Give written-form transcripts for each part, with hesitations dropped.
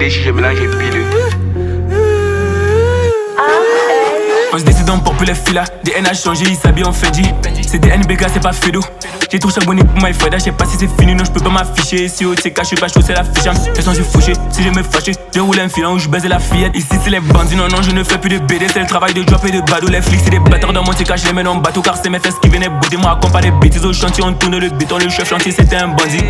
déchire, je mélange et pile. On se décide pour plus les filas. Des N a changé, ils s'habillent en Fendi. C'est des NBK, c'est pas Fedo. J'ai trop charbonné pour my Freda, j'sais pas si c'est fini, non j'peux pas m'afficher. Si au TK, j'suis pas chaud, c'est la fiche. Je sens, j'suis fauché, si je me fâche, je roule un filant où j'baise la fillette. Ici c'est les bandits, non, je ne fais plus de BD. C'est le travail de drop et de bado. Les flics, c'est des bâtards dans mon TK, j'les mène en bateau. Car c'est mes fesses qui venaient bouder. Moi, comme pas des bêtises au chantier, on tourne le béton. Le chef chantier, c'était un bandit.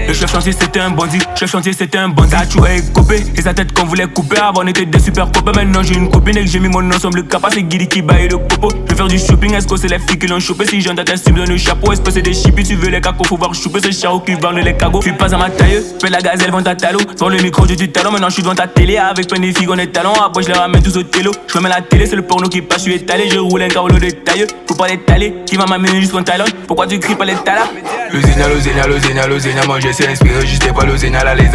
Le chef chantier c'était un bandit, chef chantier c'était un bandit. Tachou est copé, et sa tête qu'on voulait couper. Avant on était des super copains, maintenant j'ai une copine et que j'ai mis mon ensemble. Le capa c'est Guidi qui baille le copo. Je vais faire du shopping, est-ce que c'est les filles qui l'ont chopé? Si j'en t'attends, tu me donnes le chapeau. Est-ce que c'est des chippies, tu veux les cacos, faut voir choper. C'est charou qui vendent les cagots. Fuis pas à ma taille, fais la gazelle, vends ta talot. Dans le micro j'ai du talent, maintenant je suis devant ta télé. Avec plein de filles on est talent, après je les ramène tous au télo. Je remets la télé, c'est le porno qui passe, je suis étalé. Je roule un carolo de taille, faut pas l'étaler. Qui va m'amener jusqu'en talent? Pourquoi tu cries pas les talas? L'Ozéna, moi j'essaie d'inspirer, juste pas l'Ozéna, les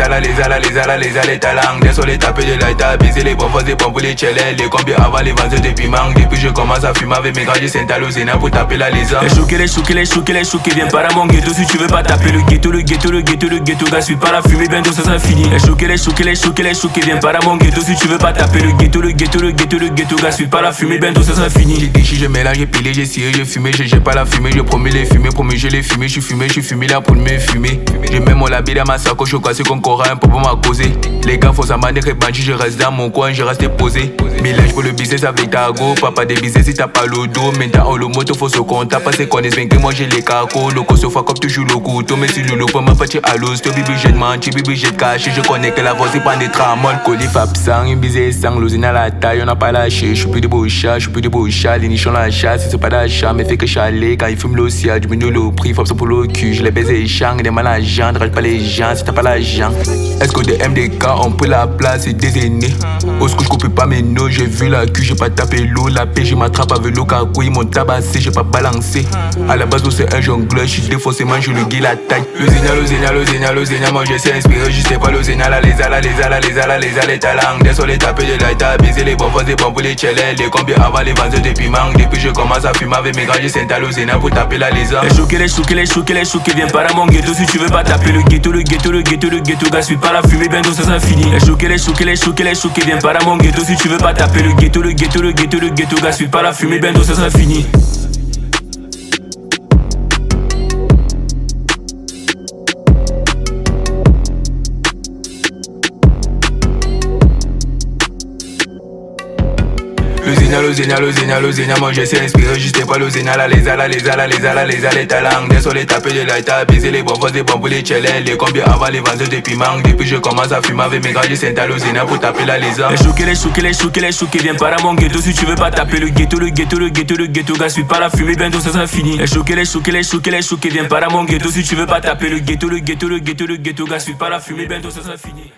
talents. Des sur les tapés de l'aïta, baiser les bons, des bons pour les tchèlets. Les combien avant les vendeurs de piment. Depuis je commence à fumer avec mes gars, j'ai à l'Ozéna pour taper la lézard. Les choqués, viens par à mon ghetto si tu veux pas taper le ghetto, gars, suis pas la fumée, bientôt ça sera fini. Les choqués, viens par à mon ghetto si tu veux pas taper le ghetto, gars, suis pas la fumée, bientôt ça sera fini. J'ai déchiré, je mélange, j'ai pilé, j'ai ciré, j'ai fumé, j'ai pas la fumée, je promets les fumées, je les fumé, je suis fumé là pour me fumer. Je mets mon label dans ma sacoche, je casse comme Coran pour pas m'accuser. Les gars, faut s'en manier, je reste dans mon coin, je reste posé. Mélange pour le business avec ta go, papa des business si t'as pas le dos. Maintenant, le moto faut se compter, parce qu'on connaît bien que moi j'ai les cacos. Le coso fois comme toujours le couteau, mais si le pour ma partie à l'os, to bibi j'ai de menti, bibi j'ai de caché. Je connais que la voix c'est pas des tramol. Colif absent, une bise sang, l'osine à la taille, on n'a pas lâché. Je suis plus de beau chat, les nichons la chasse, c'est pas d'achat, mais fait que chaler. Quand il fume l'océan, du menu le prix, faut ça pour le cul. Je les baise et chang, des mal à gens, ne rate pas les gens si t'as pas l'argent. Est-ce que des MDK ont pris la place et des aînés? Au secours, je coupe pas mes noms, j'ai vu la queue, j'ai pas tapé l'eau, la paix, je m'attrape avec l'eau, cacou, ils m'ont tabassé, j'ai pas balancé. À la base, c'est un jongleur, je suis défaussement, je le guille la taille. L'Ozéna, moi j'essaie d'inspirer, je sais pas l'Ozéna, les talents. Des sur les tapés de l'aïta, baiser les bons, des bons pour les tchèlets. Les combien avant les vendeurs de piment. Depuis je commence à fumer avec mes gars, j'ai à l'Ozéna pour taper la lézard. Les choqués, viens par à mon ghetto si tu veux pas taper le ghetto, gars, suis pas la fumée, bientôt ça sera fini. Les choqués, viens par à mon ghetto si tu veux pas taper le ghetto, gars, suis pas la fumée, bientôt ça sera fini. L'Ozéna, moi j'essaie d'inspirer, juste pas l'Ozéna, les talents. Des sur les tapés de l'aïta, baiser les bons, des bons pour les tchèlets. Les combien avant les vendeurs de piment. Depuis je commence à fumer avec mes gars, j'ai à l'Ozéna pour taper la lézard. Les choqués, viens par à mon ghetto si tu veux pas taper le ghetto, gars, suis pas la fumée, bientôt ça sera fini. Les choqués, viens par à mon ghetto si tu veux pas taper le ghetto, gars, suis pas la fumée, bientôt ça sera fini.